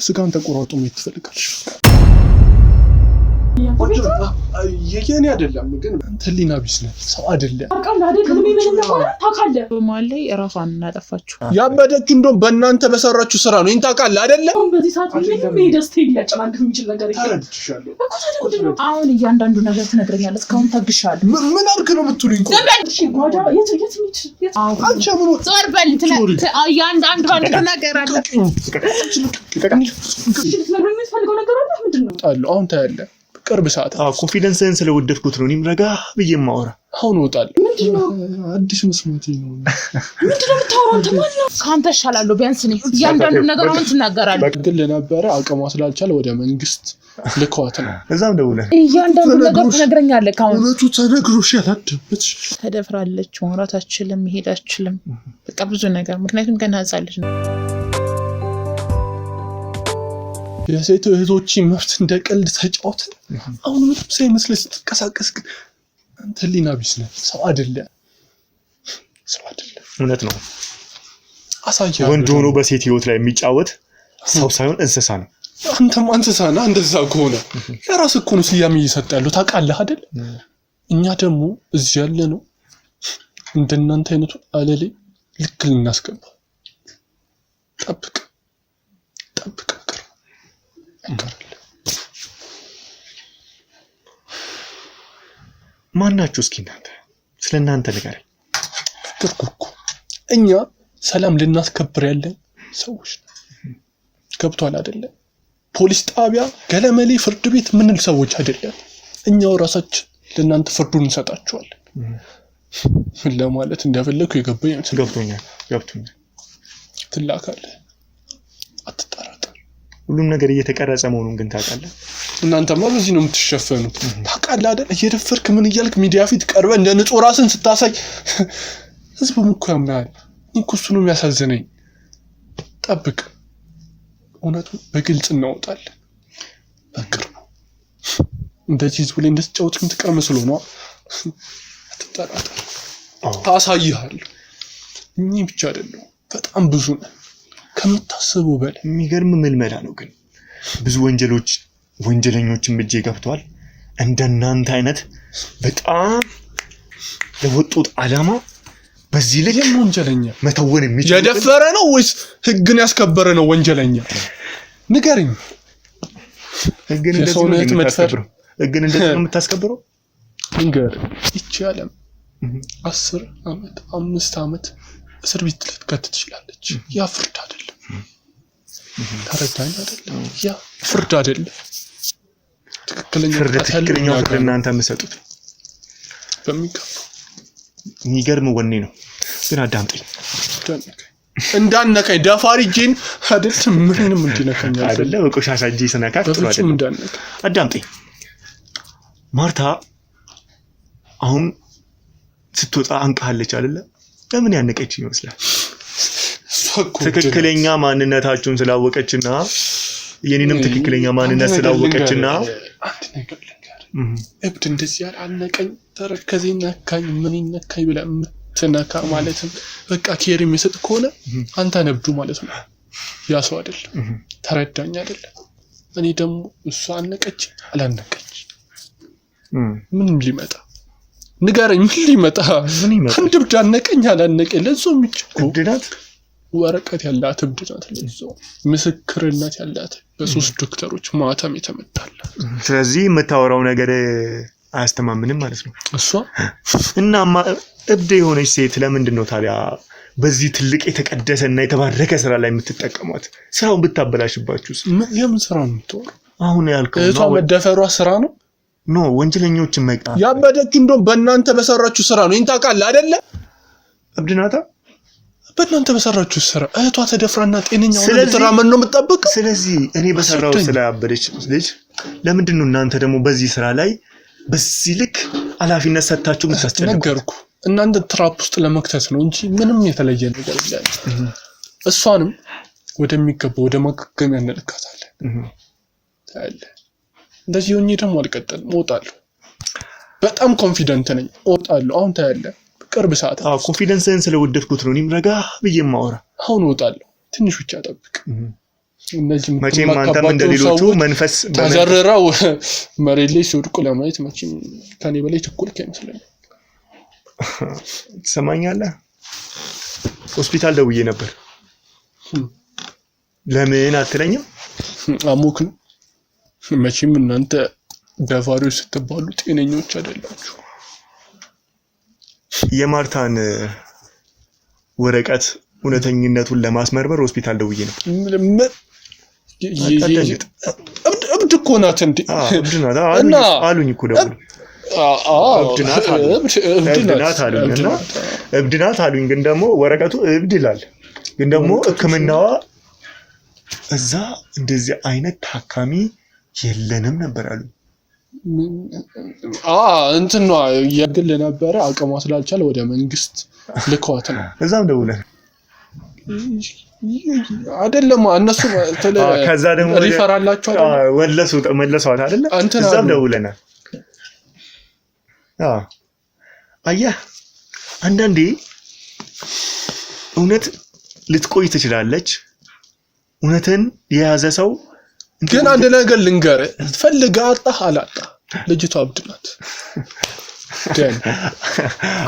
ስጋን ተቆራርጦ ምትፈልጋለሽ የኔ አይደለም ግን ተሊና ቢስነ ሰው አይደለም አቃላ አይደለም ምን ታካለ ማለ ራሷን እናጠፋችሁ ያበደች እንደም በእናንተ በሰራችሁ ስራ ነው እንታቃለ አይደለም በዚህ ሰዓት ምን ደስታ ይያጨናንክ የሚችል ነገር ተረድቻለሁ አሁን እያንዳንዱ ነገር ትነግረኛለህ እስካሁን ታግሻለሁ ምን አርክ ነው የምትሉኝ እሺ ጓዳ የት አንቺ ምን ዞርበል እያንዳንዱ ነገር አለ ትነግረኝ የምትፈልገው ነገር አለ ምንድነው አሁን ታያለህ ቅርብ ሰዓት ኮንፊደንስን ስለወደድኩት ነው እኔም ረጋ ብዬ ማወራ አሁን ወጣለሁ ምንድነው አዲስ መስማት ነው ምንድነው የምታወራው አንተ ማለት ነው ካንተ ሻላለሁ ቢያንስ ነው እያንዳንዱ ነገር አሁን ትናገራለህ በግል ለነበረ አቅሟ ስላልቻለ ወደ መንግስት ልከዋት ነው እዛም ደውለ እያንዳንዱ ነገር ትነግረኛለህ ካሁን እውነቱ ተነግሮሽ ያላደበት ተደፍራለች ማውራት አትችልም መሄድ አትችልም በቃ ብዙ ነገር ምክንያቱም ገና ህፃን ልጅ ነው የሴት እህቶች መብት እንደቀልድ ተጫውተ አሁን ምንም ሳይመስልህ ስትንቀሳቀስ ግን አንተ ሊና ቢስ ነህ ሰው አይደለም እውነት ነው አሳየው ወንድ ሆኖ በሴት ህይወት ላይ የሚጫወት ሰው ሳይሆን እንስሳ ነው አንተም እንስሳ ነህ እንደዛ ከሆነ ለራስ እኮ ነው ስያሜ እየሰጠ ያለው ታውቃለህ አይደል እኛ ደግሞ እዚህ ያለ ነው እንደናንተ አይነቱ አለሌ ልክ ልናስገባ ጠብቅ ማናችሁ እስኪ እናንተ ስለናንተ ንገረኝ ተርኩኩ እኛ ሰላም ልናስከብር ያለን ሰዎች ገብቷል አይደለ ፖሊስ ጣቢያ ገለመሌ ፍርድ ቤት ምንል ሰዎች አይደለም እኛው ራሳችን ለናንተ ፍርዱን እንሰጣቸዋለን ለማለት እንደፈለኩ ገብቶኛል ትላካለህ አትጠራጠር ሁሉም ነገር እየተቀረጸ መሆኑን ግን ታውቃለህ እናንተማ በዚህ ነው የምትሸፈኑት ታውቃለህ አይደል እየደፈርክ ምን እያልክ ሚዲያ ፊት ቀርበ እንደ ንጹህ ራስን ስታሳይ ህዝቡም እኮ ያምናል እንኩሱ ነው የሚያሳዝነኝ ጠብቅ እውነቱ በግልጽ እናወጣለን በቅርቡ እንደዚህ ህዝቡ ላይ እንደተጫወት ምትቀር መስሎ ነው አትጠራጠር አሳይሃለሁ እኔ ብቻ አይደለም በጣም ብዙ ነው ከምታስበው በላይ የሚገርም ምልመላ ነው ግን ብዙ ወንጀለኞችን እጄ ገብቷል እንደናንተ አይነት በጣም ለወጡት አላማ በዚህ ልክ ወንጀለኛ መተወን የሚችል የደፈረ ነው ወይስ ህግን ያስከበረ ነው ወንጀለኛ ንገረኝ ህግን እንደዚህ ነው የምታስከብረው ንገር ይቻላል 10 አመት 5 አመት እስር ቤት ልትከት ትችላለች ያ ፍርድ አይደለም ተረዳኝ አይደለም ያ ፍርድ አይደለም ትክክለኛው ፍርድ እናንተ የምትሰጡት በሚገባ የሚገርም ወኔ ነው ግን አዳምጠኝ እንዳነካኝ ዳፋሪ ጂን አይደል ምንም እንዲነካኝ አይደለ በቆሻሻ እጄ ስነካት ጥሩ አይደለም አዳምጠኝ ማርታ አሁን ስትወጣ አንቃለች አይደለ ለምን ያነቀች ይመስላል ትክክለኛ ማንነታችሁን ስላወቀችና የኔንም ትክክለኛ ማንነት ስላወቀችና አንተ ነገር እብድ እንደዚህ ያልነቀኝ ተረከዘኝ ነካኝ ምን ይነካኝ ብለ ምትነካ ማለትም በቃ ኬር የሚሰጥ ከሆነ አንተ ነብዱ ማለት ነው ያ ሰው አይደል ተረዳኝ አይደል እኔ ደግሞ እሷ አነቀች አላነቀች ምን ሊመጣ ንገረኝ ምን ሊመጣ አንድ ብቻ አነቀኝ አላነቀኝ ለዛው ምጭቁ ወረቀት ያላት እብድናት ለዛው ምስክርነት ያላት በሶስት ዶክተሮች ማተም የተመታላት ስለዚህ የምታወራው ነገር አያስተማምንም ማለት ነው እሷ እናማ እብድ የሆነች ሴት ለምንድን ነው ታዲያ በዚህ ትልቅ የተቀደሰና የተባረከ ስራ ላይ የምትጠቀሟት ስራውን ብታበላሽባችሁስ የምን ስራ ነው ተወር አሁን ያልከው እሷ መደፈሯ ስራ ነው ኖ ወንጀለኞችን መቃ ያበደች እንደም በእናንተ በሰራችሁ ስራ ነው እንታቃለ አይደለ እብድናታ በእናንተ በሰራችሁ ስራ እህቷ ተደፍራና ጤነኛ ሆነ ተራመን ነው የምትጠብቅ ስለዚህ እኔ በሰራው ስላበደች ልጅ ለምንድን ነው እናንተ ደግሞ በዚህ ስራ ላይ በዚህ ልክ ኃላፊነት ሰጣችሁ ምታስጨነቁ ነገርኩ እናንተ ትራፕ ውስጥ ለመክተት ነው እንጂ ምንም የተለየ ነገር የለም እሷንም ወደሚገባው ወደ ማገገሚያ እንልካታለን ታያለ እንደዚህ ሆኜ ደግሞ አልቀጥልም እወጣለሁ በጣም ኮንፊደንት ነኝ እወጣለሁ አሁን ታያለ ቅርብ ሰዓት ኮንፊደንስን ስለወደድኩት ነው እኔም ረጋ ብዬ ማወራ አሁን እወጣለሁ ትንሽ ብቻ ጠብቅ እነዚህ መቼም አንተም እንደሌሎቹ መንፈስ ተዘረራው መሬት ላይ ሲወድቁ ለማየት መቼም ከኔ በላይ ችኩል አይመስለኝም። ትሰማኛለህ? ሆስፒታል ደውዬ ነበር። ለምን አትለኝም? አሞክ መቼም እናንተ ደፋሪዎች ስትባሉ ጤነኞች አይደላችሁ። የማርታን ወረቀት እውነተኝነቱን ለማስመርመር ሆስፒታል ደውዬ ነበር። እብድ እኮ ናት እንዴ? እብድ ናት አሉኝ እኮ ደውለው። እብድ ናት አሉኝ። ግን ደግሞ ወረቀቱ እብድ ይላል። ግን ደግሞ ሕክምናዋ እዛ እንደዚህ አይነት ታካሚ የለንም ነበር አሉ። እንትን ነው የግል ነበረ አቅሟ ስላልቻለ ወደ መንግስት ልከዋት ነው። እዛም ደውለን አይደለም እነሱ ከዛ ደግሞ ሪፈር አላችሁ አይደል? መለሷት አይደል? እዛም ደውለናል። አየህ አንዳንዴ እውነት ልትቆይ ትችላለች። እውነትን የያዘ ሰው ግን አንድ ነገር ልንገርህ፣ ትፈልገህ አጣህ አላጣህ ልጅቷ እብድ ናት።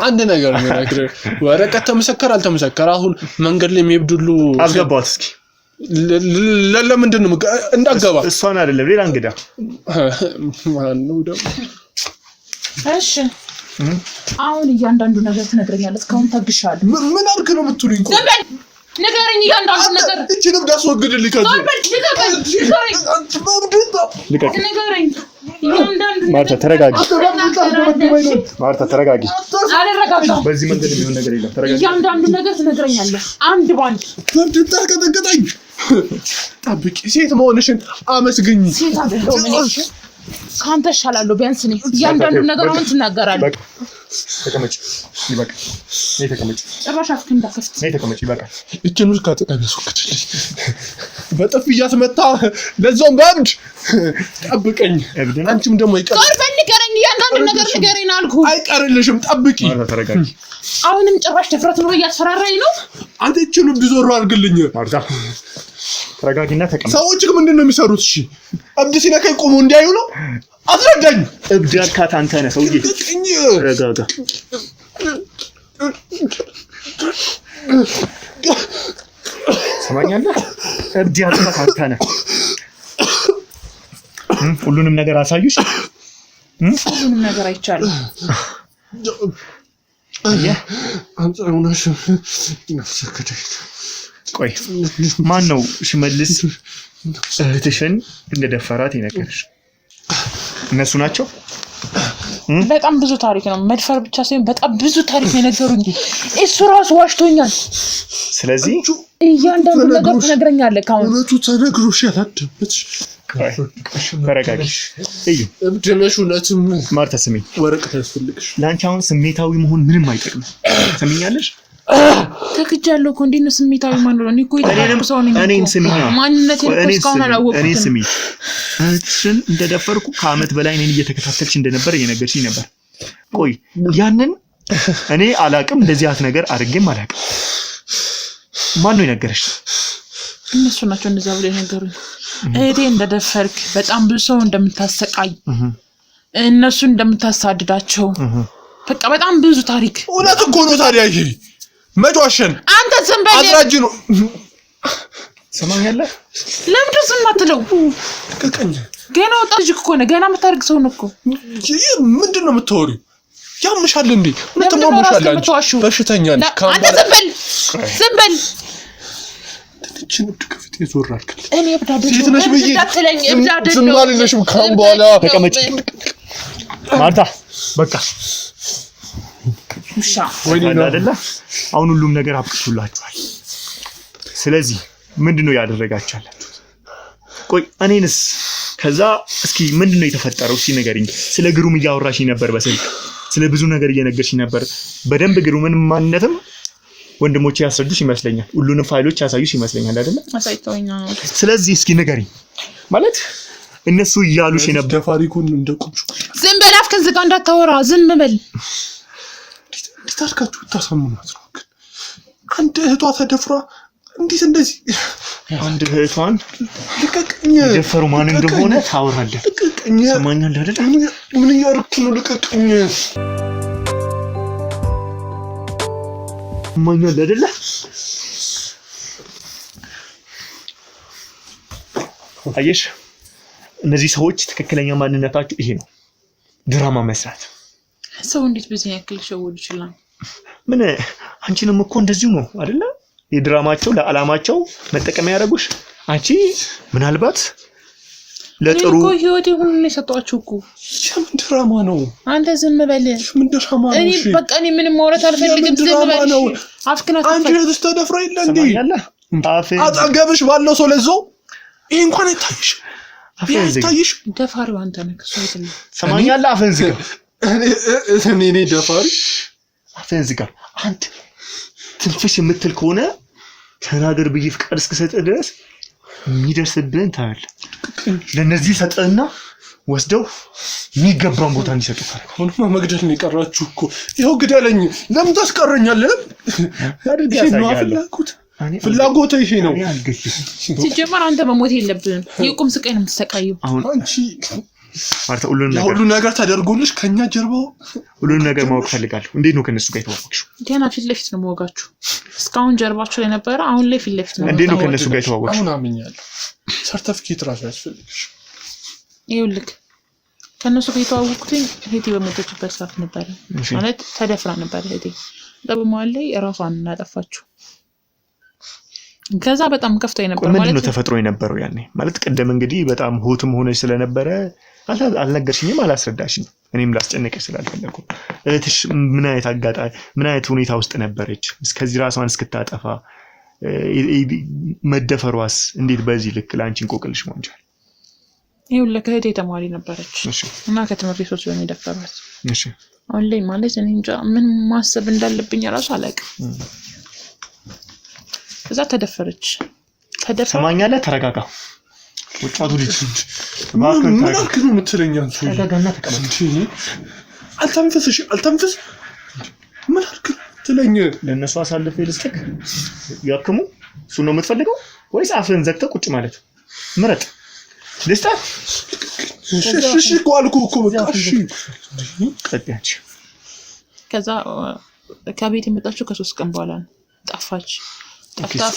አንድ ነገር ነው ነገር ወረቀት ተመሰከረ አልተመሰከረ አሁን መንገድ ላይ የሚብዱሉ አስገባት። እስኪ ለምንድን ነው እንዳገባ? እሷን አይደለም ሌላ እንግዳ ማን ነው ደግሞ? እሺ አሁን እያንዳንዱ ነገር ትነግረኛለህ። እስካሁን ታግሻለሁ። ምን አድርግ ነው የምትሉኝ? ንገረኝ እያንዳንዱ ነገር። እቺ ነው ዳስወግድልኝ ከዚህ ማርታ ተረጋጊ። ማርታ ተረጋጊ። በዚህ መንገድ የሚሆን ነገር የለም። ተረጋጊ። እያንዳንዱ ነገር ትነግረኛለህ አንድ ባንድ። በድንታ ከተገጣኝ ጠብቂ። ሴት መሆንሽን አመስግኝ። ሴት አይደለሁም እኔ ካንተ እሻላለሁ። ቢያንስ እኔ እያንዳንዱ ነገር አሁን ትናገራለህ። ተቀመጭ። ይበቃ። ነይ ተቀመጭ። ጭራሽ አፍክን እንዳከፍት። ነይ ተቀመጭ። ይበቃ። እቺን ውስጥ ካጠቃቢ ያስወግድልኝ። በጥፍያት መታ ለዛውም በእብድ ጠብቀኝ። አንቺም ደግሞ ይቀር ንገረኝ። እያንዳንዱ ነገር ንገረኝ አልኩህ። አይቀርልሽም። ጠብቂ። ማርታ ተረጋጊ። አሁንም ጭራሽ ድፍረት ነው እያስፈራራኝ ነው። አንተ እቺን ቢዞር አድርግልኝ። ማርታ ተረጋጊና ተቀመጭ። ሰዎች ግን ምንድነው የሚሰሩት? እሺ እብድ ሲነካኝ ቆሞ እንዲያዩ ነው? አስረዳኝ። እብድ ያልካት አንተ ነህ ሰውዬ። ተረጋጋ። ሰማኛለህ? እብድ ያልካት አንተ ነህ። ሁሉንም ነገር አሳዩሽ። ሁሉንም ነገር አይቻልም። አንተ ሆነሽ ነፍሰከደኝ። ቆይ ማን ነው ሽመልስ እህትሽን እንደደፈራት የነገረሽ? እነሱ ናቸው? በጣም ብዙ ታሪክ ነው። መድፈር ብቻ ሳይሆን በጣም ብዙ ታሪክ ነው የነገሩኝ። እሱ ራሱ ዋሽቶኛል። ስለዚህ እያንዳንዱ ነገር ትነግረኛለህ። ካሁን እውነቱ ተነግሮሽ ያላደበት ተረጋጊ። እዩ እብድ ነሽ። እውነትም ማርታ ስሚኝ፣ ወረቀት ያስፈልግሽ። ለአንቺ አሁን ስሜታዊ መሆን ምንም አይጠቅም። ሰሚኛለሽ? ተክጃለሁ እኮ እንዴት ነው ስሜታዊ ማለት ነው? እኮ ይተናገር ሰው ነኝ። እኔን ስሚኝ፣ ማንነቴን እኮ እስካሁን አላወቅኩም። እኔን ስሚኝ፣ እህትሽን እንደደፈርኩ ከዓመት በላይ እኔን እየተከታተልሽ እንደነበር እየነገርሽኝ ነበር። ቆይ ያንን እኔ አላቅም፣ እንደዚህ አይነት ነገር አድርጌም አላቅም። ማን ነው የነገረሽ? እነሱ ናቸው እንደዛ ብለው የነገሩኝ። እህቴ እንደደፈርክ፣ በጣም ብዙ ሰው እንደምታሰቃይ፣ እነሱ እንደምታሳድዳቸው፣ በቃ በጣም ብዙ ታሪክ። እውነት እኮ ነው። ታዲያ ይሄ መጫወሸን አንተ ዝም በል። አድራጅ ነው። ሰማኛለህ? ለምን ዝም አትለው? ከቀኝ ገና ወጣ ልጅ እኮ ነው። ገና የምታደርግ ሰው ነው እኮ። ምንድን ነው የምታወሪው? ያምሻል እንዴ? ምትማሙሻል አንቺ በሽተኛ ነሽ። አንተ ዝም በል። ዝም በል። ትንችን እብድ ከፊት ይዞራል። እኔ እብዳለሁ። ሴት ነሽ ብዬ እብዳለሁ። ዝም አልልሽም። ካም በኋላ ተቀመጭ ማርታ። በቃ ውሻ ወይ አይደለ? አሁን ሁሉም ነገር አብቅቶላችኋል። ስለዚህ ምንድነው ያደረጋችኋላችሁ? ቆይ እኔንስ ከዛ እስኪ ምንድነው የተፈጠረው? እስኪ ንገሪኝ። ስለ ግሩም እያወራሽኝ ነበር በስልክ ስለ ብዙ ነገር እየነገርሽኝ ነበር። በደንብ ግሩምን ማንነትም ወንድሞቼ ያስረዱሽ ይመስለኛል። ሁሉንም ፋይሎች ያሳዩሽ ይመስለኛል አይደለ? አሳይተውኛል። ስለዚህ እስኪ ንገሪኝ። ማለት እነሱ እያሉሽ ነበር ደፋሪኩን እንደቁጭ ዝም በል። አፍከን ዝጋ፣ እንዳታወራ። ዝም በል። እንዴት አድርጋችሁ ታሳምኗት ነው? ግን አንድ እህቷ ተደፍራ እንዴት እንደዚህ አንድ እህቷን ልቀቅኝ። የደፈሩ ማን እንደሆነ ታወራለህ። ሰማኛለህ አይደል? ምን እያደረክ ነው? ልቀቅኝ። ሰማኛለህ አይደል? አየሽ፣ እነዚህ ሰዎች ትክክለኛ ማንነታቸው ይሄ ነው፣ ድራማ መስራት። ሰው እንዴት በዚህ ያክል ሸውድ ይችላል? ምን አንቺንም እኮ እንደዚሁ ነው አይደለ? የድራማቸው ለዓላማቸው መጠቀሚያ ያደርጉሽ። አንቺ ምናልባት ለጥሩ እኮ ህይወቴ ሁሉ ነው የሰጧችሁ እኮ። ምን ድራማ ነው? አንተ ዝም በል። ምን ድራማ ነው? እኔ በቃ እኔ ምንም ማውራት አልፈልግም። ዝም በል። አፍክና አንቺ እህትሽ ተደፍራ የለ እንዴ? ሰማኛለህ? አጠገብሽ ባለው ሰው ለዞ ይሄ እንኳን አይታይሽ። አይታይሽ። ደፋሪው አንተ ነህ። እሱ አይደለም። ሰማኛለህ? አፍህን ዝጋ። እኔ ደፋሪ? አፍህን ዝጋ። አንተ ትንፍሽ የምትል ከሆነ ተናገር ብዬ ፍቃድ እስክሰጥ ድረስ የሚደርስብህን ታያለህ። ለነዚህ ሰጠና ወስደው የሚገባን ቦታ እንዲሰጡታል። አሁንማ መግደል ነው የቀራችሁ እኮ። ይኸው ግደለኝ። ለምን ታስቀረኛለህ? አድርግ ያሳያለሁ። ፍላጎት ይሄ ነው። ሲጀመር አንተ መሞት የለብህም። የቁም ስቃይ ነው የምትሰቃየው። አሁን አንቺ ማርታ ሁሉ ነገር ተደርጎልሽ ከኛ ጀርባው ሁሉን ነገር ማወቅ ፈልጋለሁ። እንዴት ነው ከነሱ ጋር የተዋወቅሽው? ገና ፊት ለፊት ነው የምወጋችሁ። እስካሁን ጀርባችሁ ላይ ነበረ፣ አሁን ላይ ፊት ለፊት ነው። እንዴት ነው ከነሱ ጋር የተዋወቅሽው? አሁን አምኛለሁ። ሰርተፊኬት ራሱ ያስፈልግሽ። ይኸውልህ ከነሱ ጋር የተዋወቅኩት እህቴ በሞተችበት ሰዓት ነበረ። ማለት ተደፍራ ነበረ እህቴ። በመሀል ላይ ራሷን እናጠፋችሁ። ከዛ በጣም ከፍቶኝ ነበር። ማለት ምንድን ነው ተፈጥሮ የነበረው ያኔ? ማለት ቀደም እንግዲህ በጣም ሆትም ሆነሽ ስለነበረ አልነገርሽኝም፣ አላስረዳሽኝም። እኔም ላስጨነቅሽ ስላልፈለኩ። እህትሽ ምን አይነት አጋጣሚ ምን አይነት ሁኔታ ውስጥ ነበረች እስከዚህ ራሷን እስክታጠፋ? መደፈሯስ እንዴት በዚህ ልክ ለአንቺ እንቆቅልሽ መሆን ቻለ? ይኸውልህ እህቴ ተማሪ ነበረች እና ከትምህርት ቤት ወስደው ነው የደፈሯት። እሺ አሁን ላይ ማለት እኔ እንጃ ምን ማሰብ እንዳለብኝ ራሱ አላውቅም። እዛ ተደፈረች። ሰማኛለህ? ተረጋጋ። ወጣቱ ልጅ ምን አልከኝ የምትለኝ? አንቺ ተረጋጋና ተቀመጥ። አልተንፈስ ምን አልከኝ ትለኝ? ለእነሱ አሳልፌ ልስጥክ ያክሙ? እሱን ነው የምትፈልገው ወይስ አፍህን ዘግተህ ቁጭ ማለት? ምረጥ። ልስጥህ? እሺ እኮ አልኩህ እኮ በቃ እሺ። ቀጥያች። ከዛ ከቤት የመጣችው ከ3 ቀን በኋላ ነው። ጠፋች።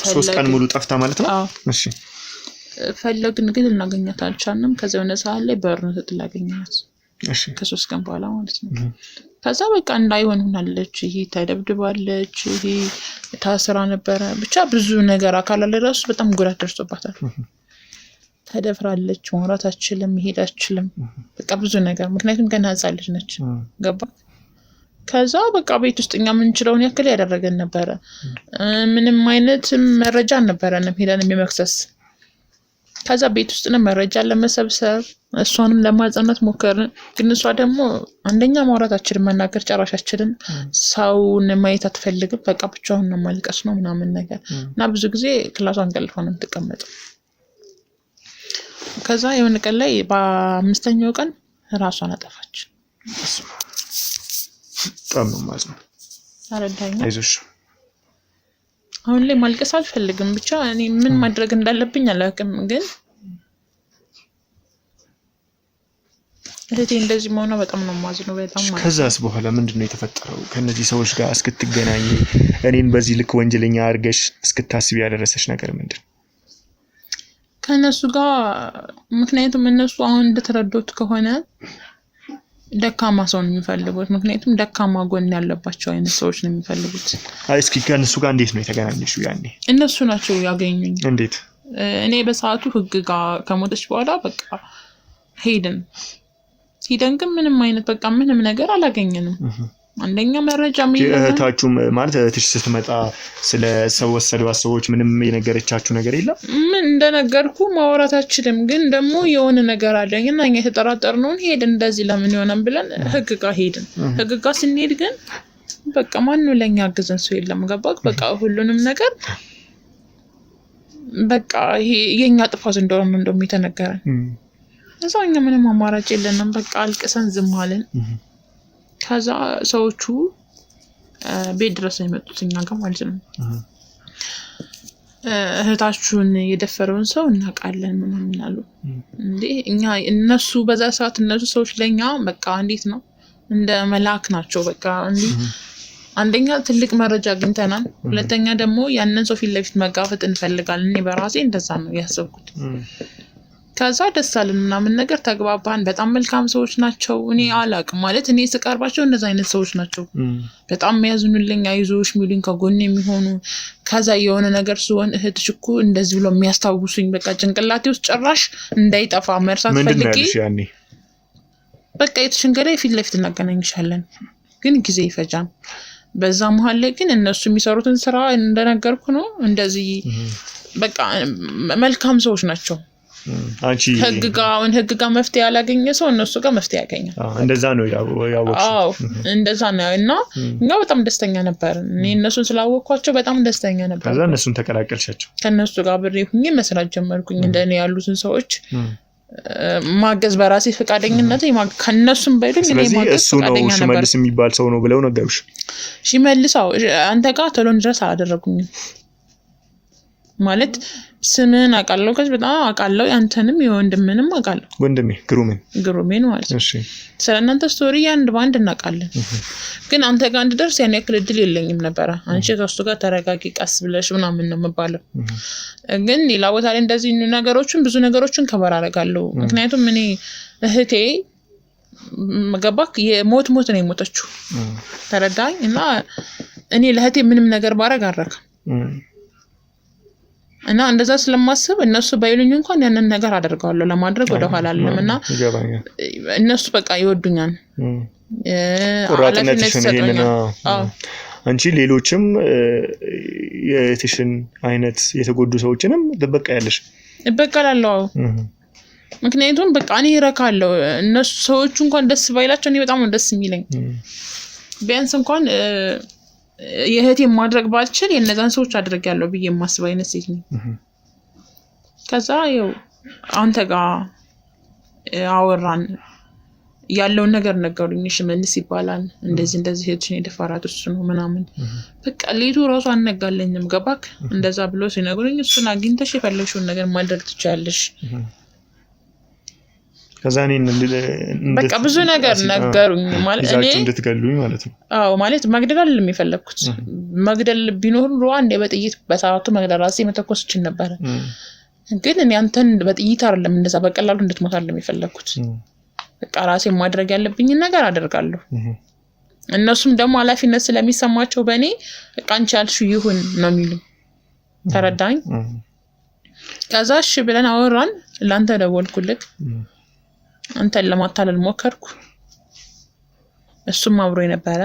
3 ቀን ሙሉ ጠፍታ ማለት ነው? እሺ ፈለግን ግን ልናገኛት አልቻልንም። ከዛ የሆነ ሰዓት ላይ በርን ተጥላገኛት። እሺ ከ3 ቀን በኋላ ማለት ነው። ከዛ በቃ እንዳይሆን ሆናለች። ይሄ ተደብድባለች። ይሄ ታስራ ነበረ። ብቻ ብዙ ነገር አካል ላይ ራሱ በጣም ጉዳት ደርሶባታል። ተደፍራለች። ማውራት አትችልም፣ መሄድ አትችልም። በቃ ብዙ ነገር ምክንያቱም ገና ሕፃን ልጅ ነች። ገባ? ከዛ በቃ ቤት ውስጥ እኛ የምንችለውን ያክል ያደረገን ነበረ። ምንም አይነት መረጃ አልነበረንም ሄደን የሚመክሰስ። ከዛ ቤት ውስጥ ነው መረጃ ለመሰብሰብ እሷንም ለማጽናት ሞከርን። ግን እሷ ደግሞ አንደኛ ማውራት አትችልም፣ መናገር ጨራሽ አትችልም፣ ሰውን ማየት አትፈልግም። በቃ ብቻውን ነው ማልቀስ ነው ምናምን ነገር እና ብዙ ጊዜ ክላሷን ገልፋ ነው የምትቀመጠው። ከዛ የሆነ ቀን ላይ በ5ኛው ቀን ራሷን አጠፋች። በጣም ነው ማዝነው። አረዳኝ። አይዞሽ። አሁን ላይ ማልቀስ አልፈልግም። ብቻ እኔ ምን ማድረግ እንዳለብኝ አላውቅም። ግን እህቴ እንደዚህ መሆኗ በጣም ነው ማዝነው። በጣም ማለት። ከዛስ በኋላ ምንድነው የተፈጠረው? ከነዚህ ሰዎች ጋር እስክትገናኝ እኔን በዚህ ልክ ወንጀለኛ አድርገሽ እስክታስቢ ያደረሰሽ ነገር ምንድን? ከነሱ ጋር ምክንያቱም እነሱ አሁን እንደተረዱት ከሆነ ደካማ ሰው ነው የሚፈልጉት። ምክንያቱም ደካማ ጎን ያለባቸው አይነት ሰዎች ነው የሚፈልጉት። እስኪ ከነሱ ጋር እንዴት ነው የተገናኘሽው ያኔ? እነሱ ናቸው ያገኙኝ። እንዴት? እኔ በሰዓቱ ህግ ጋር ከሞተች በኋላ በቃ ሄደን ግን ምንም አይነት በቃ ምንም ነገር አላገኘንም። አንደኛ መረጃ እህታችሁ ማለት እህትሽ ስትመጣ ስለ ሰው ወሰደው ሰዎች ምንም የነገረቻችሁ ነገር የለም? ምን እንደነገርኩ ማውራት አችልም። ግን ደግሞ የሆነ ነገር አለኝና እኛ የተጠራጠርነውን ሄድን እንደዚህ ለምን ይሆናል ብለን ህግ ጋር ሄድን። ህግ ጋር ስንሄድ ግን በቃ ማንንም ለኛ አግዘን ሰው የለም። ገባክ? በቃ ሁሉንም ነገር በቃ ይሄ የኛ ጥፋት እንደሆነ የተነገረን። እዛው እኛ ምንም አማራጭ የለንም። በቃ አልቅሰን ዝም አለን። ከዛ ሰዎቹ ቤት ድረስ ነው የመጡት እኛ ጋር ማለት ነው። እህታችሁን የደፈረውን ሰው እናውቃለን ምናምን አሉ። እንዴ እኛ እነሱ በዛ ሰዓት እነሱ ሰዎች ለኛ በቃ እንዴት ነው እንደ መልአክ ናቸው። በቃ እንዴ አንደኛ ትልቅ መረጃ አግኝተናል፣ ሁለተኛ ደግሞ ያንን ሰው ፊት ለፊት መጋፈጥ እንፈልጋለን። እኔ በራሴ እንደዛ ነው ያሰብኩት። ከዛ ደስ አለን ምናምን ነገር ተግባባን። በጣም መልካም ሰዎች ናቸው። እኔ አላቅም ማለት እኔ ስቀርባቸው እንደዛ አይነት ሰዎች ናቸው። በጣም የሚያዝኑልኝ፣ አይዞሽ ሚሉኝ፣ ከጎን የሚሆኑ። ከዛ የሆነ ነገር ሲሆን እህትሽ እኮ እንደዚህ ብሎ የሚያስታውሱኝ በቃ ጭንቅላቴ ውስጥ ጭራሽ እንዳይጠፋ መርሳት ፈልጌ በቃ የተሽንገላይ ፊት ለፊት እናገናኝሻለን፣ ግን ጊዜ ይፈጃል። በዛ መሀል ላይ ግን እነሱ የሚሰሩትን ስራ እንደነገርኩ ነው። እንደዚህ በቃ መልካም ሰዎች ናቸው። አንቺ ህግ ጋር መፍትሄ ያላገኘ ሰው እነሱ ጋር መፍትሄ ያገኛል። እንደዛ ነው ያወቅሽው? አዎ እንደዛ ነው። እና እኛ በጣም ደስተኛ ነበር። እኔ እነሱን ስላወቅኳቸው በጣም ደስተኛ ነበር። ከዛ እነሱን ተቀላቀልሻቸው? ከነሱ ጋር ብሬ ሁኜ መስራት ጀመርኩኝ። እንደኔ ያሉትን ሰዎች ማገዝ በራሴ ፈቃደኝነት ከነሱም በይሉኝ እኔ ማገዝ ፈቃደኛ ነበር። ሽመልስ የሚባል ሰው ነው ብለው ነገሩሽ? ሽመልሳው አንተ ጋር ቶሎ ድረስ አላደረጉኝም ማለት ስምን አውቃለሁ፣ ከዚህ በጣም አውቃለሁ። ያንተንም የወንድምንም አውቃለሁ። ወንድሜ ግሩሜን ማለት ነው። እሺ ስለእናንተ ስቶሪ አንድ ባንድ እናውቃለን። ግን አንተ ጋር እንድደርስ ያን ያክል እድል የለኝም ነበረ። አንቺ ከሱ ጋር ተረጋጊ፣ ቀስ ብለሽ ምናምን ነው የምባለው። ግን ሌላ ቦታ ላይ እንደዚህ ብዙ ነገሮችን ከበር አደርጋለሁ። ምክንያቱም እኔ እህቴ ገባክ የሞት ነው የሞተችው። ተረዳኝ። እና እኔ ለእህቴ ምንም ነገር ባረግ አረካም እና እንደዛ ስለማስብ እነሱ ባይሉኝ እንኳን ያንን ነገር አደርጋለሁ ለማድረግ ወደ ኋላ አልልም። እና እነሱ በቃ ይወዱኛል። ቁራጥነትሽን ይሄንን አንቺ ሌሎችም የትሽን አይነት የተጎዱ ሰዎችንም ትበቃያለሽ? እበቃላለሁ። ምክንያቱም በቃ እኔ እረካለሁ። እነሱ ሰዎቹ እንኳን ደስ ባይላቸው እኔ በጣም ደስ የሚለኝ ቢያንስ እንኳን የእህቴን ማድረግ ባልችል የነዛን ሰዎች አድርጌያለሁ ብዬ የማስብ አይነት ሴት ነኝ። ከዛ ያው አንተ ጋር አወራን፣ ያለውን ነገር ነገሩኝ። ሽመልስ ይባላል እንደዚህ እህትሽን የደፈራት እሱ ነው ምናምን። በቃ ሌቱ ራሱ አነጋለኝም ገባክ። እንደዛ ብሎ ሲነግሩኝ እሱን አግኝተሽ የፈለግሽውን ነገር ማድረግ ትችያለሽ። ከዛ እኔን በቃ ብዙ ነገር ነገሩኝ ማለት እኔ እንድትገሉኝ ማለት ነው። አዎ ማለት መግደል አይደለም የፈለኩት። መግደል ቢኖር ሩዋ እንደ በጥይት በሰዓቱ መግደል ራሴ መተኮስ ይችል ነበር። ግን እኔ አንተን በጥይት አይደለም እንደዛ በቀላሉ እንድትሞት አይደለም የፈለኩት። በቃ ራሴ ማድረግ ያለብኝን ነገር አደርጋለሁ። እነሱም ደግሞ ኃላፊነት ስለሚሰማቸው በእኔ በቃ አንቺ ያልሽው ይሁን ነው የሚሉኝ። ተረዳኝ። ከዛ እሺ ብለን አወራን። ላንተ ደወልኩልክ፣ አንተን ለማታለል ሞከርኩ። እሱም አብሮ የነበረ።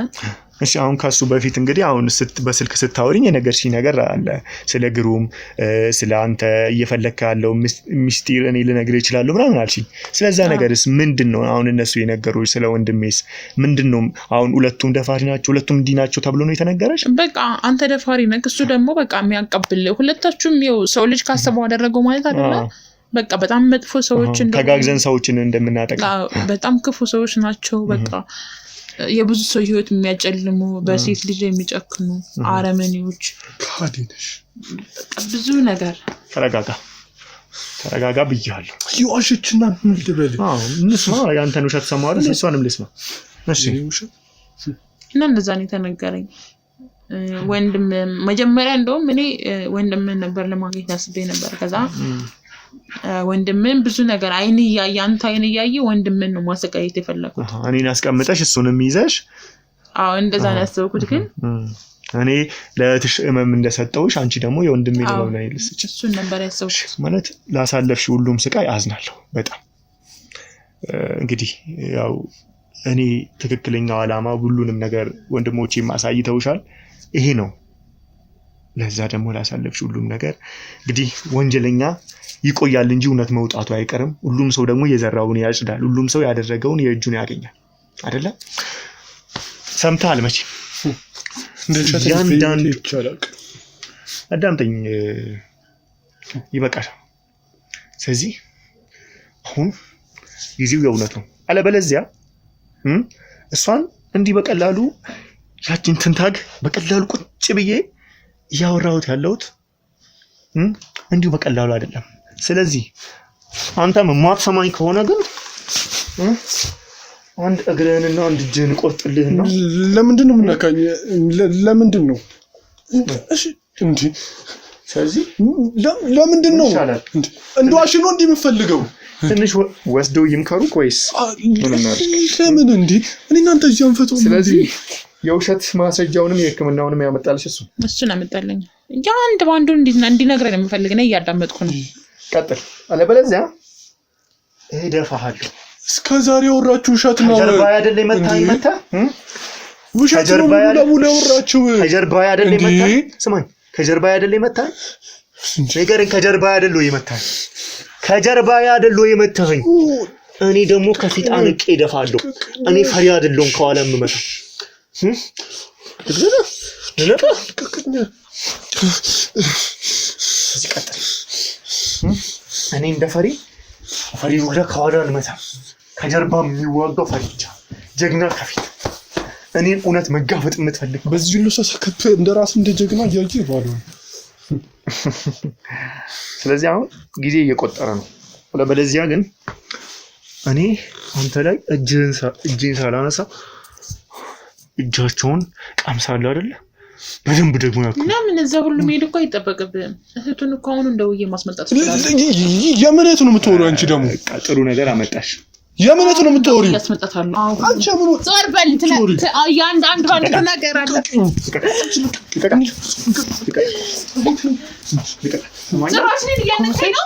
እሺ አሁን ካሱ በፊት እንግዲህ አሁን በስልክ ስታወሪኝ የነገርሽኝ ነገር አለ ስለ ግሩም፣ ስለ አንተ እየፈለክ ያለው ሚስጥር እኔ ልነግርህ እችላለሁ ምናምን አልሽኝ። ስለዛ ነገርስ ምንድነው? አሁን እነሱ የነገሩሽ ስለ ወንድሜስ ምንድነው? አሁን ሁለቱም ደፋሪ ናቸው፣ ሁለቱም እንዲህ ናቸው ተብሎ ነው የተነገረሽ? በቃ አንተ ደፋሪ ነህ፣ እሱ ደግሞ በቃ የሚያቀብል። ሁለታችሁም ይኸው ሰው ልጅ ካሰበው አደረገው ማለት አይደለ? በቃ በጣም መጥፎ ሰዎች ተጋግዘን ሰዎችን እንደምናጠቃ በጣም ክፉ ሰዎች ናቸው። በቃ የብዙ ሰው ህይወት የሚያጨልሙ፣ በሴት ልጅ የሚጨክኑ አረመኔዎች። ብዙ ነገር ተረጋጋ ብያለሁ። ይዋሽችና ምን ልበል? እንስማ፣ ያንተን ውሸት ሰማሁ አይደል? እሷንም ልስማ። እሺ እና እንደዛ ነው የተነገረኝ። ወንድም መጀመሪያ እንደውም እኔ ወንድም ነበር ለማግኘት ያስቤ ነበር። ከዛ ወንድምን ብዙ ነገር አይን ያያየ አንተ አይን ያያየ ወንድምን ነው ማሰቃየት የፈለኩት። እኔን አስቀምጠሽ እሱንም ይዘሽ? አዎ እንደዛ ነው ያሰብኩት። ግን እኔ ለእህትሽ እመም እንደሰጠውሽ አንቺ ደግሞ የወንድሜ ነው ነው ይልስጭ እሱን ነበር ያሰብኩት። ማለት ላሳለፍሽ ሁሉም ስቃይ አዝናለሁ በጣም። እንግዲህ ያው እኔ ትክክለኛው ዓላማ ሁሉንም ነገር ወንድሞቼ ማሳይተውሻል። ይሄ ነው። ለዛ ደግሞ ላሳለፍሽ ሁሉም ነገር እንግዲህ ወንጀለኛ ይቆያል እንጂ እውነት መውጣቱ አይቀርም። ሁሉም ሰው ደግሞ የዘራውን ያጭዳል። ሁሉም ሰው ያደረገውን የእጁን ያገኛል አይደለ? ሰምተሃል መቼም አዳምጠኝ፣ ይበቃል። ስለዚህ አሁን ጊዜው የእውነት ነው። አለበለዚያ እሷን እንዲህ በቀላሉ ያችን ትንታግ በቀላሉ ቁጭ ብዬ እያወራሁት ያለሁት እንዲሁ በቀላሉ አይደለም። ስለዚህ አንተም የማትሰማኝ ከሆነ ግን አንድ እግርህንና አንድ እጅህን ቆርጥልህና ለምንድን ነው የምናካኝ? ለምንድን ነው እሺ እንዴ? ስለዚህ ለምንድን ነው እንደዋሽ ነው እንዴ የምፈልገው? ትንሽ ወስደው ይምከሩክ ወይስ ለምን እንዴ? እኔ እናንተ እዚህ አንፈቱ። ስለዚህ የውሸት ማስረጃውንም የሕክምናውንም ያመጣልሽ እሱን አመጣልኝ። አንድ ባንዱ እንዲነግረኝ ነው የምፈልግ ነው። እያዳመጥኩ ነው። ቀጥል። አለበለዚያ እደፋሃለሁ። እስከዛሬ ወራችሁ ውሸት ነው። ከጀርባ አይደል የመታኝ? ውሸት ነው ሙሉ ወራችሁ። ከጀርባ አይደል የመታኝ? ስማኝ፣ ከጀርባ አይደል የመታኝ? ነገርን ከጀርባ አይደል የመታኝ? ከጀርባ አይደል የመታኝ? እኔ ደግሞ ከፊት አንቄ እደፋለሁ። እኔ ፈሪ አይደለሁም ከኋላ የምመታ እኔ እንደ ፈሪ ወደ ከኋላ አልመታም። ከጀርባ የሚዋጋው ፈሪ ብቻ፣ ጀግና ከፊት። እኔን እውነት መጋፈጥ የምትፈልግ በዚህ ሁሉ ሰከተ እንደራስ እንደ ጀግና ያጂ ባሉ። ስለዚህ አሁን ጊዜ እየቆጠረ ነው። ለበለዚያ ግን እኔ አንተ ላይ እጄን ሳላነሳ እጃቸውን ቀምሳለሁ አይደለ? በደንብ ደግሞ ያውቁ። ለምን እዛ ሁሉ ሄድ እኮ አይጠበቅብህም። እህቱን እኮ አሁን እንደውዬ ማስመጣት ይችላል። የምንት ነው የምትወሩ? አንቺ ደግሞ ጥሩ ነገር አመጣሽ። የምንት ነው የምትወሩ? ያስመጣታለሁ። አንቺ ምን ዞር በል አንድ ባንድ ነገር አለ። ስራሽን እያነቀኝ ነው።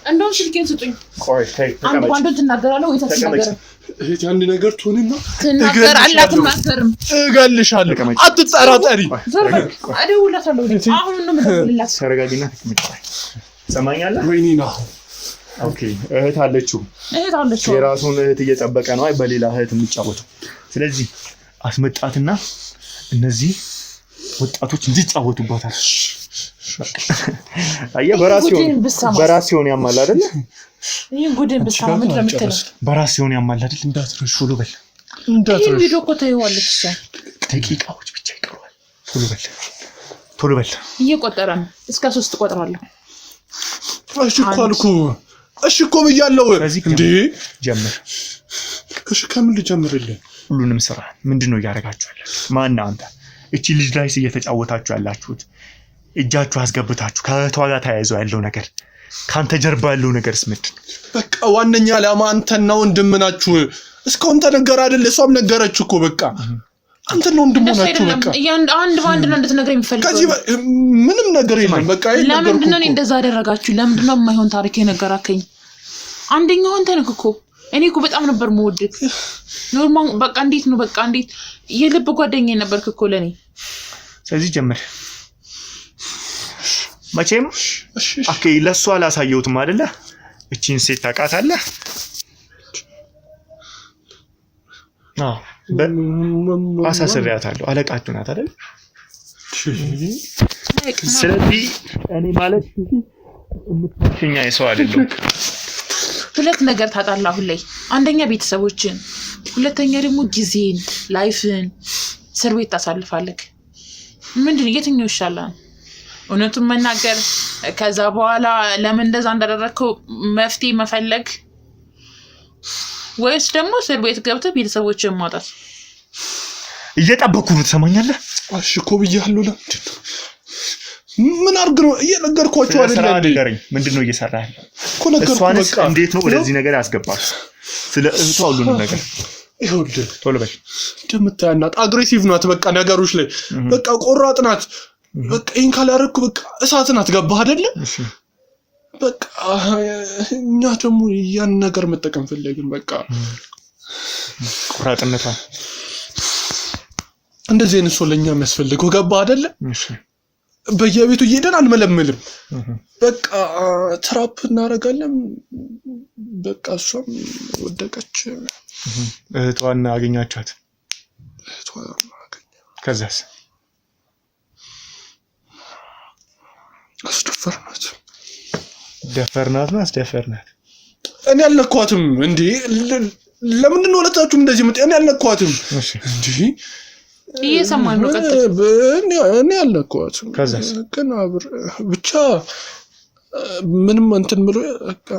እንደው ስልኬን ስጡኝ። አንድ ባንድ ትናገራለህ ወይ ታስናገራለህ? እህት አንድ ነገር ትሆንና ትናገራለህ። አትናገርም። እገልሻለሁ። አትጠራጠሪ። እደውልላታለሁ። አሁን ነው የምደውልላት። ተረጋጊና ተቀመጪ። ሰማኛለህ? ወይኔ ነው። ኦኬ፣ እህት አለችው። የራሱን እህት እየጠበቀ ነው። አይ በሌላ እህት የሚጫወተው። ስለዚህ አስመጣትና እነዚህ ወጣቶች እንዲጫወቱባታል። አየህ፣ በራስ ሲሆን ያማል አይደል? ይሄን ጉድን ብትሰማ ምን ለምትለው በራስ ሲሆን ያማል አይደል? እንዳትረሽ። ቶሎ በል። ይሄን ቪዲዮ እኮ ታይዋለች። ደቂቃዎች ብቻ ይቀርዋል። ቶሎ በል። እየቆጠረ ነው። እስከ 3 እቆጥራለሁ። እሺ እኮ አልኩህ። እሺ እኮ ብያለሁ። እንዴ ጀምር። እሺ ከምን ልጀምርልህ? ሁሉንም ስራ ምንድነው እያደረጋችሁ ያላችሁ? ማን አንተ? እቺ ልጅ ላይስ እየተጫወታችሁ ያላችሁት? እጃችሁ አስገብታችሁ ከእህቷ ጋር ተያይዘው ያለው ነገር፣ ካንተ ጀርባ ያለው ነገርስ ምንድን ነው? በቃ ዋነኛ ዓላማ አንተና ወንድም ናችሁ። እስካሁን ተነገረ አይደል? እሷም ነገረች እኮ በቃ አንተና ወንድም ናችሁ። በቃ አንድ ባንድ ነው እንድትነግረኝ የምፈልገው። ከዚህ ምንም ነገር የለም። በቃ ለምንድን ነው እንደዛ አደረጋችሁ? ለምንድን ነው የማይሆን ታሪክ የነገራከኝ? አንደኛው አንተ ነህ እኮ። እኔ እኮ በጣም ነበር የምወድህ። ኖርማል በቃ እንዴት ነው በቃ እንዴት የልብ ጓደኛዬ ነበርክ እኮ ለኔ። ስለዚህ ጀምር። መቼም ኦኬ፣ ለሷ አላሳየሁትም አይደለ? እቺን ሴት ታውቃታለህ? አዎ፣ አሳስሬያታለሁ። አለቃችሁ ናት አይደል? ስለዚህ እኔ ማለት የምትመቸኛ የሰው አይደለም። ሁለት ነገር ታጣላ አሁን ላይ። አንደኛ ቤተሰቦችን፣ ሁለተኛ ደግሞ ጊዜን፣ ላይፍን እስር ቤት ታሳልፋለህ። ምንድን የትኛው ይሻላል? እውነቱን መናገር ከዛ በኋላ ለምን እንደዛ እንዳደረግከው መፍትሄ መፈለግ፣ ወይስ ደግሞ እስር ቤት ገብተህ ቤተሰቦችን ማውጣት? እየጠበኩ ነው። ትሰማኛለህ? እሺ እኮ ብያለሁ። ለምንድን ነው ምን አድርግ ነው እየነገርኳችሁ አይደል? ንገረኝ፣ ምንድነው እየሰራህ ያለው? እኮ ነገርኩህ። በቃ እንዴት ነው ወደዚህ ነገር ያስገባህ? ስለ እህቷ ሁሉንም ነገር ይኸውልህ። ቶሎ በል። እንደምታያት ናት፣ አግሬሲቭ ናት። በቃ ነገሮች ላይ በቃ ቆራጥ ናት። በቃ ይሄን ካላደረኩ በቃ እሳት ናት። ገባህ አይደለ? በቃ እኛ ደግሞ ያን ነገር መጠቀም ፈለግን። በቃ ቆራጥነቷ እንደዚህ አይነት ሰው ለኛ የሚያስፈልገው ገባህ አይደለ? በየቤቱ እየሄደን አንመለምልም። በቃ ትራፕ እናደርጋለን። በቃ እሷም ወደቀች። እህቷን አገኛችኋት? እህቷን አገኘ። ከዛስ? አስደፈርናት። ደፈርናት ነው? አስደፈርናት? እኔ አልነኳትም። እንዴ ለምንድን ነው ሁለታችሁም እንደዚህ እኔ አልነኳትም። እሺ እንዴ እየሰማን ነው። ቀጥታ እኔ አልነካኋትም። ከዛስ ግን ብቻ ምንም እንትን ብሎ በቃ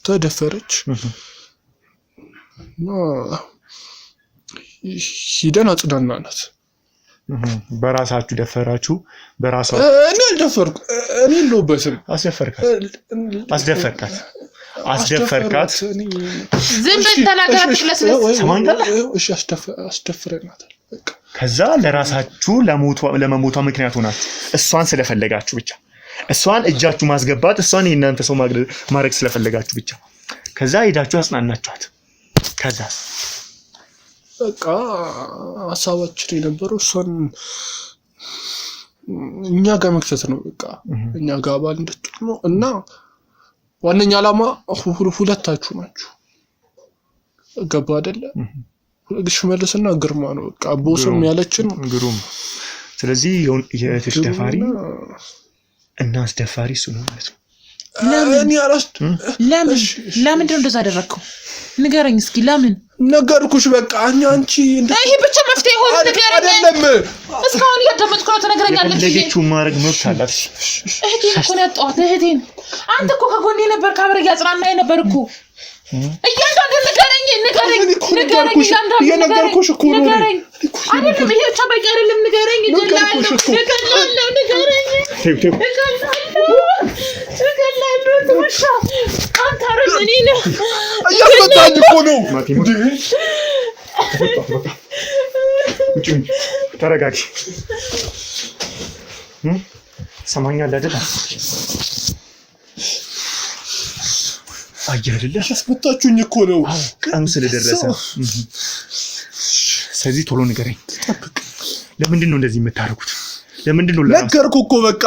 ተደፈረች። ሂደን አጽናናናት። በራሳችሁ ደፈራችሁ? እኔ አልደፈርኩ። እኔ የለሁበትም። አስደፈርካት። ዝም ብለህ ተናገራት። እሺ አስደፍረናታል። ከዛ ለራሳችሁ ለመሞቷ ምክንያት ሆናችሁ እሷን ስለፈለጋችሁ ብቻ እሷን እጃችሁ ማስገባት እሷን የእናንተ ሰው ማድረግ ስለፈለጋችሁ ብቻ ከዛ ሄዳችሁ አጽናናችኋት። ከዛስ በቃ ሀሳባችን የነበረው እሷን እኛ ጋር መክተት ነው። በቃ እኛ ጋር ባል እንድትሆን ነው እና ዋነኛ ዓላማ ሁለታችሁ ናችሁ። ገባ አይደለ? ሽመልስና ግርማ ነው። በቃ ቦስም ያለችን ግሩም። ስለዚህ የእህትሽ ደፋሪ እና አስደፋሪ እሱ ነው ማለት ነው። ለምንድን ነው እንደዛ አደረግከው? ንገረኝ እስኪ። ለምን ነገርኩሽ። በቃ አንቺ ይሄ ብቻ መፍትሄ ሆነ። ንገረኝ። አይደለም እስካሁን እያዳመጥኩ ነው። ትነግረኛለች። ለጌቹ ማድረግ መብት አላት። እህቴን እኮ ነው ያጣኋት። እህቴን አንተ እኮ ከጎኔ ነበር፣ አብረህ እያጽናናኸኝ ነበር እኮ። እያንዳንዱ ንገረኝ። እየነገርኩሽ እኮ ነው። አይደለም ይሄ ብቻ በቂ አይደለም። ንገረኝ። እገላለሁ። ትውሻ አንተ አረመኔ ነህ። እያፈታኝ እኮ ነው። ተረጋጊ። ሰማኛለህ አይደል? አየህ አይደለ? አስመጣችሁኝ እኮ ነው ቀኑ ስለደረሰ። ስለዚህ ቶሎ ንገረኝ። ለምንድን ነው እንደዚህ የምታደርጉት? ለምንድን ነው? ነገርኩህ እኮ በቃ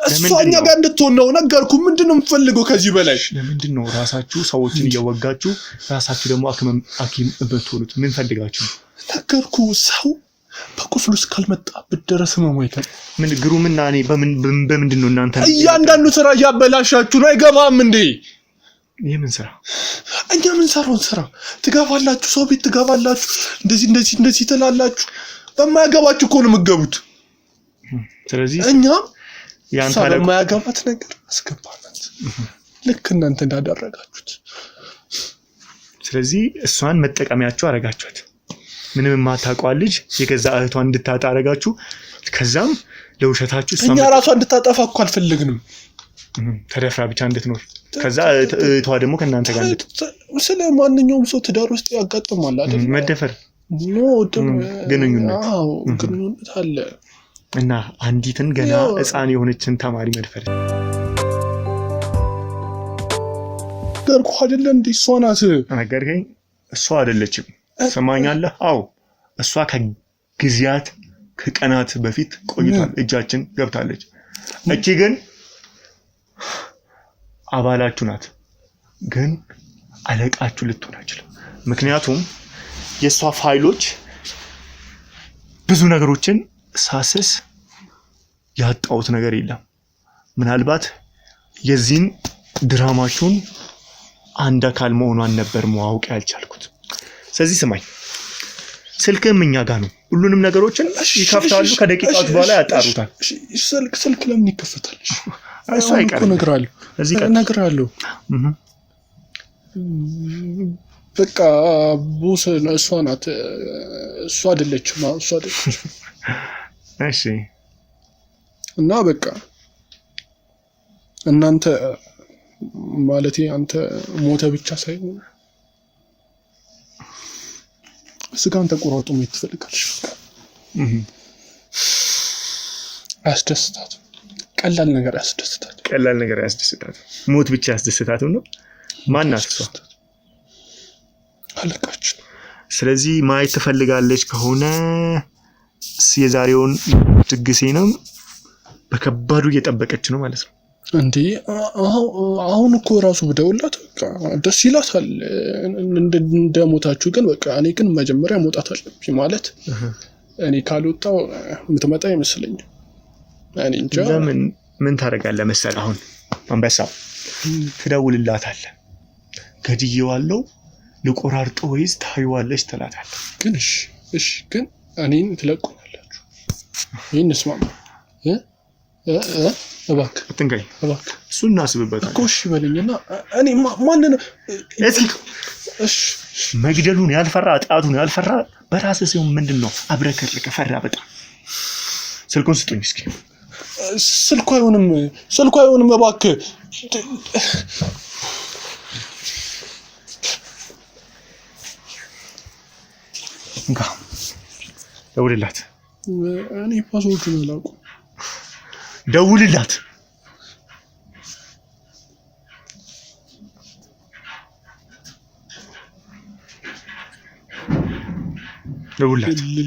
እሷ እኛ ጋር እንድትሆን ነው። ነገርኩህ። ምንድን ነው የምትፈልገው ከዚህ በላይ? ለምንድን ነው ራሳችሁ ሰዎችን እየወጋችሁ ራሳችሁ ደግሞ ሐኪም ብትሆኑት ምን ፈልጋችሁ? ነገርኩህ። ሰው በቁስሉ እስካልመጣ ብትደረስ መሞይተን ምን ግሩምና እኔ በምንድን ነው እናንተ እያንዳንዱ ስራ እያበላሻችሁ ነው? አይገባም እንዴ? ይሄ ምን ስራ? እኛ ምን ሰራውን ስራ ትገባላችሁ፣ ሰው ቤት ትገባላችሁ፣ እንደዚህ ትላላችሁ። በማያገባችሁ እኮ ነው የምትገቡት። ስለዚህ እኛ ያንተ በማያገባት ነገር አስገባናት፣ ልክ እናንተ እንዳደረጋችሁት። ስለዚህ እሷን መጠቀሚያችሁ አረጋችኋት። ምንም የማታውቀው ልጅ የገዛ እህቷን እንድታጣ አረጋችሁ። ከዛም ለውሸታችሁ እኛ ራሷን እንድታጠፋ እኮ አልፈልግንም። ተደፍራ ብቻ እንድትኖር ከዛ እህቷ ደግሞ ከእናንተ ጋር ስለ ማንኛውም ሰው ትዳር ውስጥ ያጋጥማል አይደል? መደፈር ግንኙነት አለ እና አንዲትን ገና ሕፃን የሆነችን ተማሪ መድፈር ነገርኩህ አይደለ? እንዴ እሷ ናት። ነገርከኝ። እሷ አይደለችም። ሰማኛለህ? አዎ እሷ ከጊዜያት ከቀናት በፊት ቆይቷል እጃችን ገብታለች። እቺ ግን አባላችሁ ናት፣ ግን አለቃችሁ ልትሆን አይችልም። ምክንያቱም የሷ ፋይሎች ብዙ ነገሮችን ሳስስ ያጣሁት ነገር የለም። ምናልባት የዚህን ድራማችሁን አንድ አካል መሆኗን ነበር ማወቅ ያልቻልኩት። ስለዚህ ስማኝ፣ ስልክም እኛ ጋር ነው። ሁሉንም ነገሮችን ይከፍታሉ፣ ከደቂቃዎች በኋላ ያጣሩታል። ስልክ ለምን ይከፈታል? እሱ አይቀርም። እነግርሃለሁ። በቃ ቦስ እሷ ናት። እሷ አይደለችም። እሺ። እና በቃ እናንተ ማለቴ አንተ ሞተ ብቻ ሳይሆን ስጋን ተቆራርጦ ማየት ትፈልጋለሽ። አያስደስታትም። ቀላል ነገር ያስደስታታል። ሞት ብቻ ያስደስታትም ነው። ማናት እሷ? አለቃችን። ስለዚህ ማየት ትፈልጋለች ከሆነ የዛሬውን ድግሴንም በከባዱ እየጠበቀች ነው ማለት ነው። እንዴ አሁን እኮ ራሱ ብደውላት በቃ ደስ ይላታል እንደሞታችሁ። ግን በቃ እኔ ግን መጀመሪያ መውጣት አለብኝ ማለት እኔ ካልወጣው የምትመጣ አይመስለኝም። እኔ እንጃ። ምን ታደርጋለህ መሰለህ? አሁን አንበሳ ትደውልላታለህ። ገድዬዋለሁ ልቆራርጦ ወይስ ታዩዋለች ትላታለህ? ግን እሺ ግን እኔን ትለቁኛላችሁ? ይሄን እስማማ እባክህ አትንካኝ እባክህ። እሱን እናስብበት እኮ እሺ በለኝና እኔ ማን ነው እሺ መግደሉን ያልፈራ ጣቱን ያልፈራ በራስህ ሲሆን ምንድነው አብረከርከ ፈራ በጣም። ስልኩን ስጡኝ እስኪ። ስልኩ አይሆንም እባክህ። እንካ ደውልላት። እኔ ፓስወርዱን አላውቅም። ደውልላት።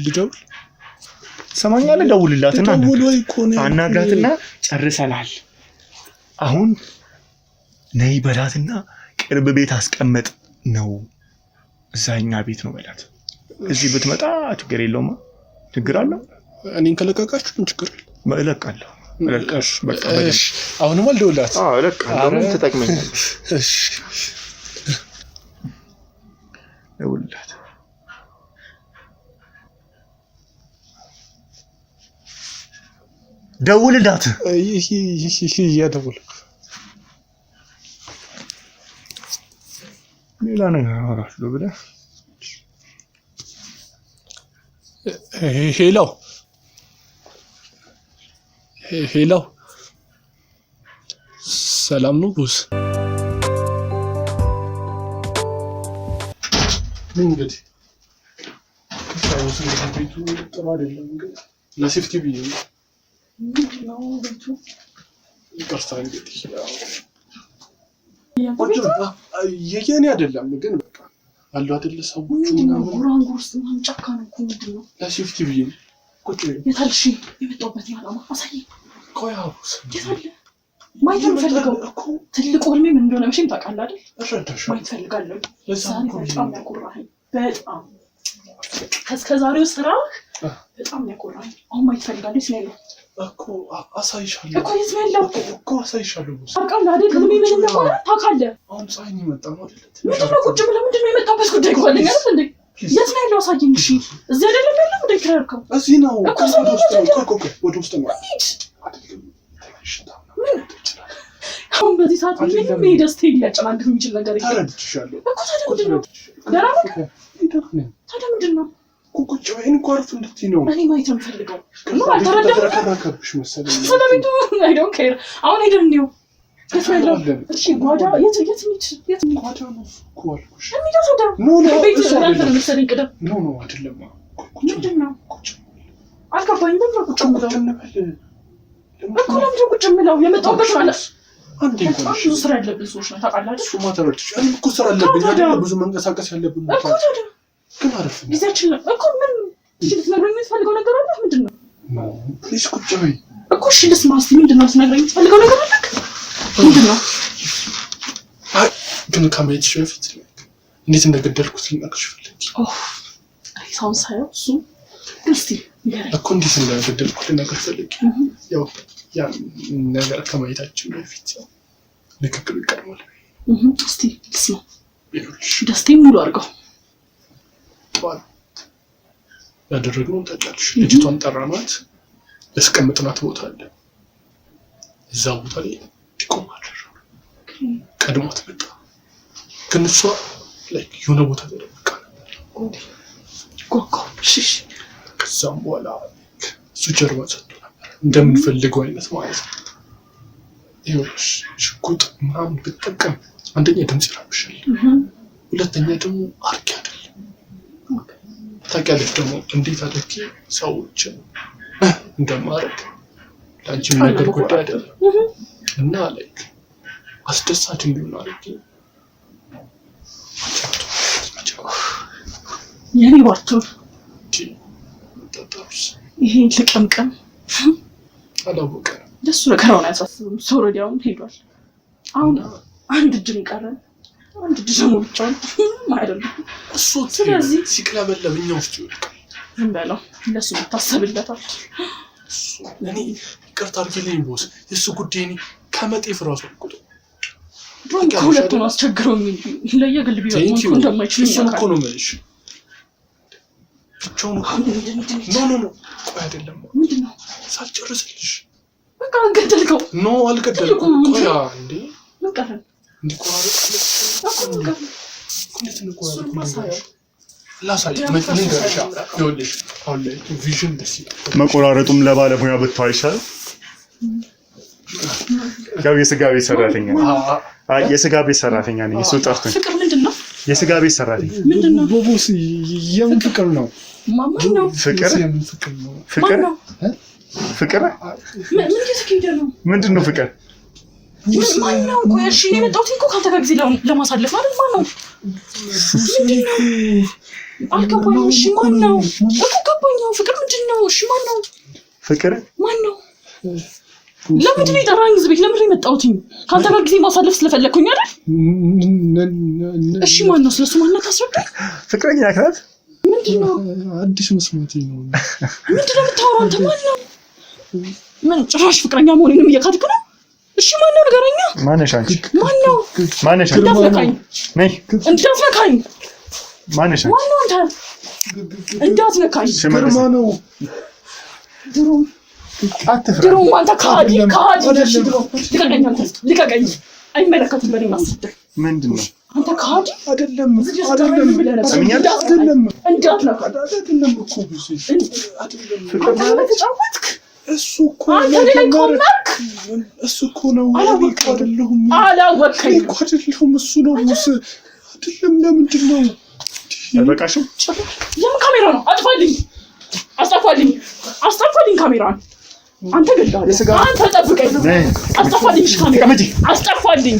ልደውል? ሰማኛለህ? ደውልላትና አናግራትና ጨርሰናል። አሁን ነይ በላትና ቅርብ ቤት አስቀመጥ ነው። እዛኛ ቤት ነው በላት። እዚህ ብትመጣ ችግር የለውም። ችግር አለ? እኔን ከለቀቃችሁ ምን ችግር አለ? እለቃለሁ። በቃ እሺ። አሁንም አልደውላት? እለቃለሁ። ተጠቅመኛለሽ። እሺ ደውልላት። ደውልላት። ያደውል። ሌላ ነገር አወራለሁ ብለህ ሄሎ ሰላም ነው ቦስ? እንግዲህ ቤቱ ጥሩ አይደለም፣ ግን ለሴፍቲ ብዬ ነው። ምንድነው ቤቱ? ይቅርታ እንግዲህ የኔ አይደለም፣ ግን በቃ አሉ አይደለ ሰዎቹ ምናምን ጉራንጉር ውስጥ ምናምን ጫካ ነው እኮ። ምንድነው? ለሴፍቲ ብዬ ነው። ቁጭ የታልሽ የመጣሁበት ዓላማ አሳየኝ። ቆይ አውስ የታለ ማየት የምፈልገው እኮ ትልቁ ህልሜ ምን እንደሆነ መቼም ታውቃለህ አይደል? እረዳሻለሁ። ማየት ፈልጋለሁ። ዛሬ በጣም ያኮራኸኝ፣ በጣም ከዛሬው ስራ በጣም ያኮራኸኝ። አሁን ማየት ፈልጋለሁ። የት ነው ያለው እኮ? አሳይሻለሁ እኮ። የት ነው ያለው እኮ? አሳይሻለሁ። ታውቃለህ አይደል? ህልሜ ምን እንደሆነ ታውቃለህ። አሁን ፀሐይ ነው የመጣው አይደል? ምንድነው ቁጭ ብለህ ምንድነው የመጣበት ጉዳይ ጓደኛ አይደል እንዴ? የት ነው ያለው? አሳየኝ። እሺ እዚህ አይደለም ያለው እንዴ? ከርከው እዚህ ነው እኮ። ወደ ውስጥ ነው። አሁን በዚህ ሰዓት ምንም ደስታ ሊያጨናግፍ የሚችል ነገር የለም። ተረድቻለሁ እኮ። ታዲያ ምንድን ነው? ታዲያ ምንድን ነው? ቁጭ በይን እኮ አረፍ እንድትይ ነው። እኔ ማየት ነው የምፈልገው። ተረከብሽ መሰለኝ። ስለቤቱ አይ ዶንት ኬር። አሁን ሄደን እንየው። የት ነው ያለው? እሺ ጓዳ የት ጓዳ ነው እኮ አልኩሽ። ቤት እናንተ ነው መሰለኝ። ቅደም ኖ አይደለም። ምንድን ነው? አልገባኝም። በምን ቁጭ ብለው እኮ ለምንድን ቁጭ ብለው የመጣሁበት ማለት አንዴ እንኳን ብዙ ስራ ያለብን ሰዎች ነው ታውቃለህ አይደል? እሱማ ተረድቻለሁ። እኔም እኮ ስራ አለብኝ አይደል? ብዙ መንቀሳቀስ ያለብን እኮ። ታዲያ ግን አረፍ ጊዜያችን እኮ ምን ልትነግረኝ የምትፈልገው ነገር አለ? ምንድን ነው? ፕሊዝ ቁጭ በይ እኮ። እሺ ልስማ እስኪ። ምንድን ነው ልትነግረኝ የምትፈልገው ነገር አለ? ምንድን ነው? አይ ግን ከመሄድሽ በፊት እንዴት እንደገደልኩት ልነግርሽ ፈልጌ። ሬሳውን ሳየው እሱ እስኪ እኮ እንዴት እንደገደልኩት ልነግርሽ ፈልጌ። ያው ያ ነገር ከማየታችን በፊት ንግግሩ ይቀርማል። እስኪ ልስማ። ደስታዬን ሙሉ አድርገው። ጠዋት ያደረግነውን ታውቂያለሽ። ልጅቷን ጠራናት፣ ያስቀምጥናት ቦታ አለ። እዛ ቦታ ላይ ዲቆም አደረግነው። ቀድሟት መጣ፣ ግን እሷ የሆነ ቦታ ተደብቃ ነበር። ከዛም በኋላ እሱ ጀርባ ሰጥቶ ነበር፣ እንደምንፈልገው አይነት ማለት ነው። ይኸውልሽ ሽጉጥ ምናምን ብትጠቀም አንደኛ ድምፅ ይረብሻል፣ ሁለተኛ ደግሞ አርኪ አይደለም። ታውቂያለሽ ደግሞ እንዴት አድርጌ ሰዎችን እንደማደርግ ለአንቺም ነገር ጉዳይ አይደለም እና አስደሳች እንዲሆን አድርጌ የኔ ባርቶን ይሄ ልቀምቀም አላወቀም። ለሱ ነገር አሁን አያሳስብም። ሰው ወዲያውኑ ሄዷል። አሁን አንድ እድል ቀረን። አንድ እድል ደግሞ ብቻውን አይደለም እሱ። ስለዚህ ሲቅለበለብ እኛ ውስጥ ይወድቃል። ዝም በለው፣ ለሱ ይታሰብለታል። እኔ ይቅርታ አድርጊልኝ ቦስ፣ የሱ ጉዳይ እኔ ከመጤፍ ራሱ አልኩት። ድሮም ከሁለቱን አስቸግረው ለየግል ቢሆን እንደማይችል እኮ ነው የምልሽ። ብቻውን ኖ አይደለም ምንድነው ሳልጨርስልሽ በቃ ገደልከው። ኖ አልገደልኩም። ቆያ እንዴ በቃ እንዲቆራረጥ ቪዥን ደስ ይላል። መቆራረጡም ለባለሙያ ብትተው አይሻልም? ያው የስጋ ቤት ሰራተኛ የስጋ ቤት ሰራተኛ ነኝ። እሱ ጠርቶኝ ፍቅር ምንድነው? የስጋ ቤት ሰራተኛ ምንድነው? ቦቦስ የምን ፍቅር ነው? ማማ ነው ፍቅር የምን ፍቅር ነው? ፍቅር ፍቅር ምን እየተካሄደ ነው? ምንድነው ፍቅር? ማን ነው? ቆይ እሺ እኔ የመጣሁት እኮ ካንተ ጋር ጊዜ ለማሳለፍ አይደል? ማን ነው? ምንድነው? አልገባኝም። እሺ ማን ነው? እኮ ገባኝ። ፍቅር ምንድነው? እሺ ማን ነው? ፍቅር ማን ነው? ለምንድን ነው የጠራኸኝ? እዚህ ቤት ለምንድን ነው የመጣሁት? ካንተ ጋር ጊዜ ማሳለፍ ስለፈለኩኝ አይደል? እሺ ማን ነው? ስለሱ ማንነት አስረዳኝ። ፍቅረኛ ናት? ምንድነው? አዲስ መስማቴ ነው። ምንድነው የምታወራው አንተ? ማን ነው? ምን ጭራሽ ፍቅረኛ መሆኔንም እየካድክ ነው? እሺ ማን ነው ንገረኛ። ማነሽ አንቺ? ማን ነው? ማነሽ? እንዳትነካኝ ነይ። እንዳትነካኝ። ማነሽ? ማን ነው አንተ? እንዳትነካኝ። ግርማ ነው። ድሮም አንተ ከሃዲ ነሽ። ልቀቀኝ አንተ ልቀቀኝ። አይመለከትም። በእኔ ማስደር ምንድን ነው አንተ ከሃዲ አይደለም። እንዳትነካኝ እኮ ብዙ ተጫወትክ። እሱ እኮ አንተ ላይ ቆመክ። እሱ እኮ ነው። አይደለሁም አላወቅኸኝ እኮ አይደለሁም። እሱ ነው ሙስ አይደለም። ለምንድን ነው አይበቃሽም? የምን ካሜራ ነው? አጥፋልኝ፣ አስጠፋልኝ ካሜራን። አንተ ገዳለ አንተ ጠብቀኝ። አስጠፋልኝ ካሜራ አስጠፋልኝ።